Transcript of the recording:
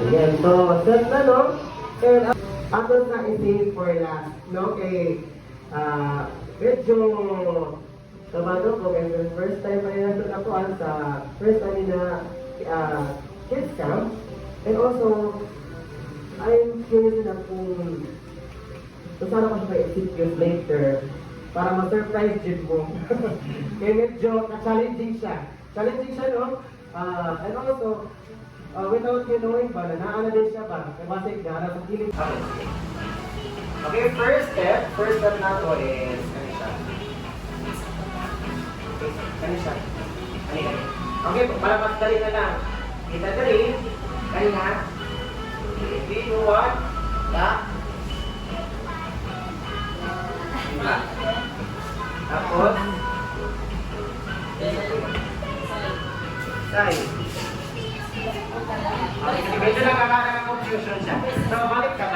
Ayan, so, set na, no? And ako sa ising for last, no? Kay, medyo, kabado ko, kasi first time pa nila sa kapuan sa first time na kids camp. And also, I'm curious na kung sana ko siya may 6 years later para ma-surprise Jim mo. Kaya medyo challenging siya. Challenging siya, no? And also, without you knowing ba, naana din siya ba? Kaya basig na, sa kilig. Okay, first step na to is, ano siya? Okay, ano siya? Ano. Okay, para magdali na lang. Kita dali, kanina. 3, 2, 1, ya. Tapos, say. Okay, medyo nakakala ng confusion siya. So, balik ka.